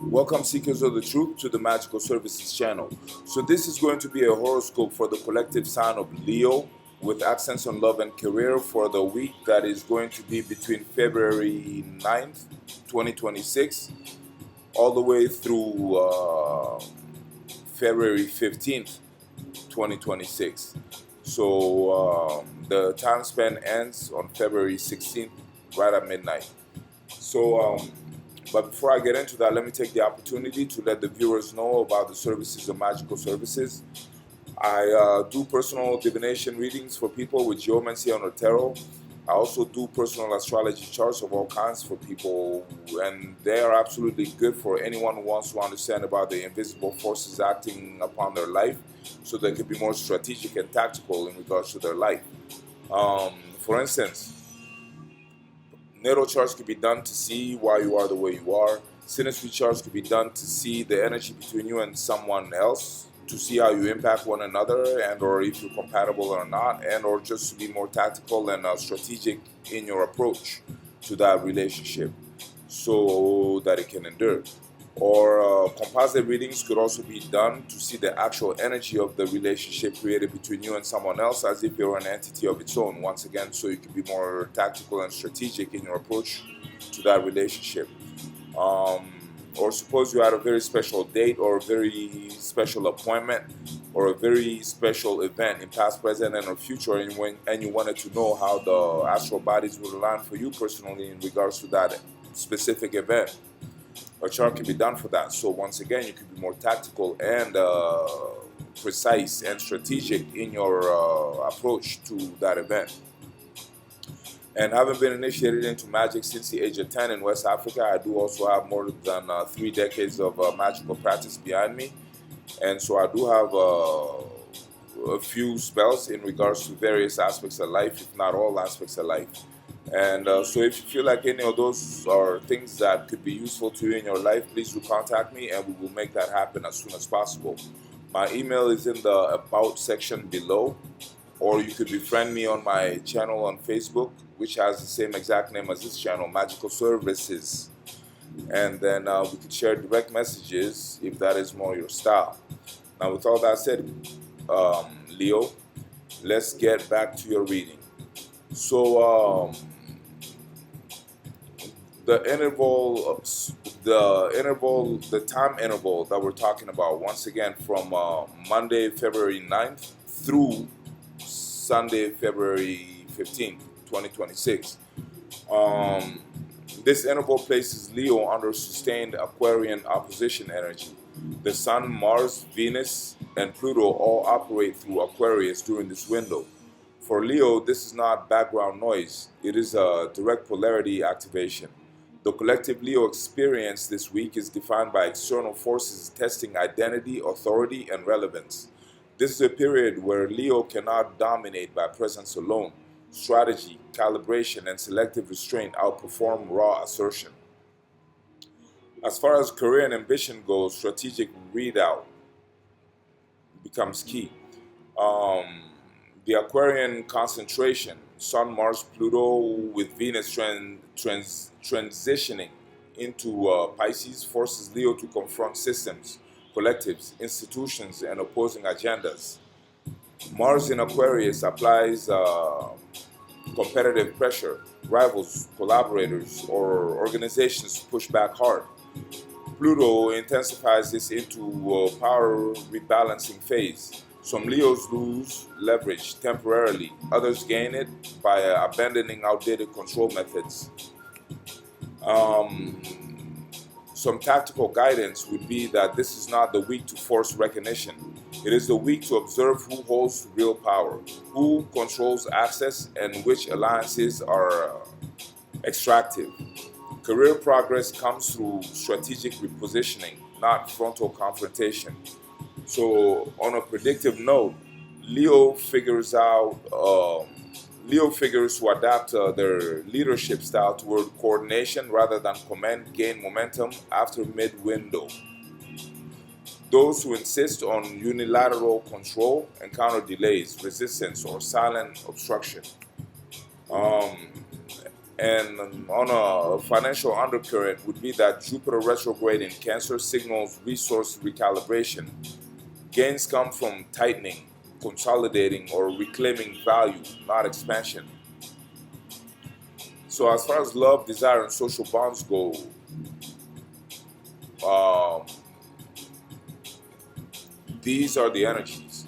Welcome, seekers of the truth, to the Magical Services channel. So this is going to be a horoscope for the collective sign of Leo, with accents on love and career for the week that is going to be between February 9th, 2026, all the way through February 15th, 2026. So the time span ends on February 16th, right at midnight. But before I get into that, let me take the opportunity to let the viewers know about the services of Magical Services. I do personal divination readings for people with geomancy and tarot. I also do personal astrology charts of all kinds for people, and they are absolutely good for anyone who wants to understand about the invisible forces acting upon their life, so they can be more strategic and tactical in regards to their life. For instance, natal charts could be done to see why you are the way you are. Synastry charts could be done to see the energy between you and someone else, to see how you impact one another, and or if you're compatible or not, and or just to be more tactical and strategic in your approach to that relationship so that it can endure. Or composite readings could also be done to see the actual energy of the relationship created between you and someone else, as if you're an entity of its own, once again, so you can be more tactical and strategic in your approach to that relationship. Um, or suppose you had a very special date or a very special appointment or a very special event in past, present, and or future, and you wanted to know how the astral bodies would align for you personally in regards to that specific event. A chart can be done for that. So once again, you can be more tactical and precise and strategic in your approach to that event. And having been initiated into magic since the age of 10 in West Africa, I do also have more than 3 decades of magical practice behind me. And so I do have a few spells in regards to various aspects of life, if not all aspects of life. And so if you feel like any of those are things that could be useful to you in your life, please do contact me and we will make that happen as soon as possible. My email is in the About section below, or you could befriend me on my channel on Facebook, which has the same exact name as this channel, Magical Services. And then we could share direct messages if that is more your style. Now, with all that said, Leo, let's get back to your reading. So, the time interval that we're talking about, once again, from Monday, February 9th through Sunday, February 15th, 2026. This interval places Leo under sustained Aquarian opposition energy. The Sun, Mars, Venus, and Pluto all operate through Aquarius during this window. For Leo, this is not background noise, it is a direct polarity activation. The collective Leo experience this week is defined by external forces testing identity, authority, and relevance. This is a period where Leo cannot dominate by presence alone. Strategy, calibration, and selective restraint outperform raw assertion. As far as career and ambition goes, strategic readout becomes key. The Aquarian concentration, Sun, Mars, Pluto, with Venus transitioning into Pisces, forces Leo to confront systems, collectives, institutions, and opposing agendas. Mars in Aquarius applies competitive pressure. Rivals, collaborators, or organizations push back hard. Pluto intensifies this into a power rebalancing phase. Some Leos lose leverage temporarily, others gain it by abandoning outdated control methods. Um, some tactical guidance would be that this is not the week to force recognition. It is the week to observe who holds real power, who controls access, and which alliances are extractive. Career progress comes through strategic repositioning, not frontal confrontation. So, on a predictive note, Leo figures out. Leo figures to adapt their leadership style toward coordination rather than command gain momentum after mid-window. Those who insist on unilateral control encounter delays, resistance, or silent obstruction. Um, And on a financial undercurrent would be that Jupiter retrograde in Cancer signals resource recalibration. Gains come from tightening, consolidating, or reclaiming value, not expansion. So as far as love, desire, and social bonds go, um, these are the energies.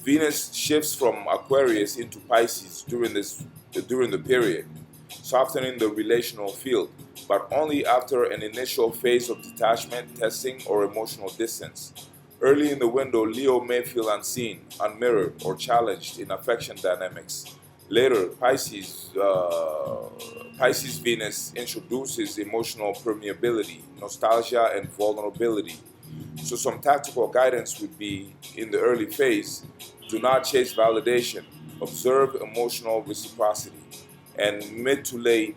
Venus shifts from Aquarius into Pisces during the period, softening the relational field, but only after an initial phase of detachment, testing, or emotional distance. Early in the window, Leo may feel unseen, unmirrored, or challenged in affection dynamics. Later, Pisces Venus introduces emotional permeability, nostalgia, and vulnerability. So some tactical guidance would be in the early phase, do not chase validation, observe emotional reciprocity. And mid to late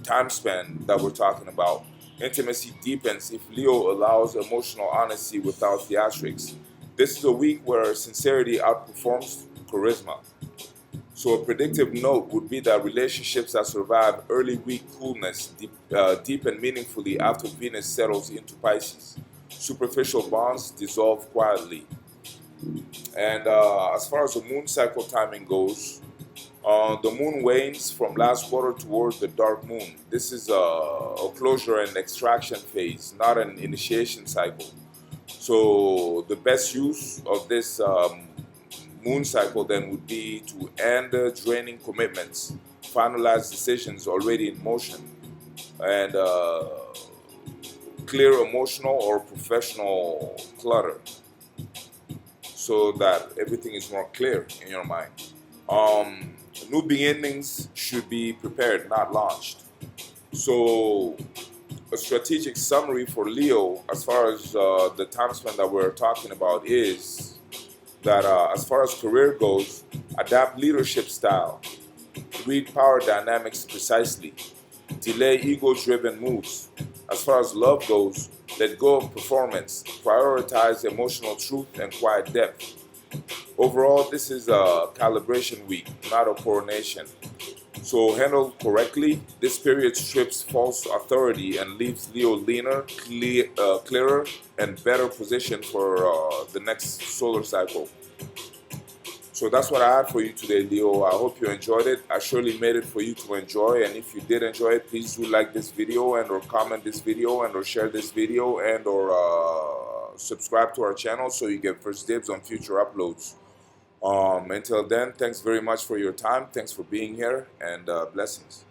time span that we're talking about, intimacy deepens if Leo allows emotional honesty without theatrics. This is a week where sincerity outperforms charisma. So a predictive note would be that relationships that survive early week coolness deepen meaningfully after Venus settles into Pisces. Superficial bonds dissolve quietly. And as far as the moon cycle timing goes, the moon wanes from last quarter towards the dark moon. This is a closure and extraction phase, not an initiation cycle. So the best use of this moon cycle then would be to end draining commitments, finalize decisions already in motion, and clear emotional or professional clutter so that everything is more clear in your mind. Um, New beginnings should be prepared, not launched. So, a strategic summary for Leo, as far as the time span that we're talking about, is that as far as career goes, adapt leadership style, read power dynamics precisely, delay ego-driven moves. As far as love goes, let go of performance, prioritize emotional truth and quiet depth. Overall, this is a calibration week, not a coronation. So, handled correctly, this period strips false authority and leaves Leo leaner, clearer, and better positioned for the next solar cycle. So that's what I had for you today, Leo. I hope you enjoyed it. I surely made it for you to enjoy. And if you did enjoy it, please do like this video and or comment this video and or share this video and or subscribe to our channel so you get first dibs on future uploads. Until then, thanks very much for your time. Thanks for being here, and blessings.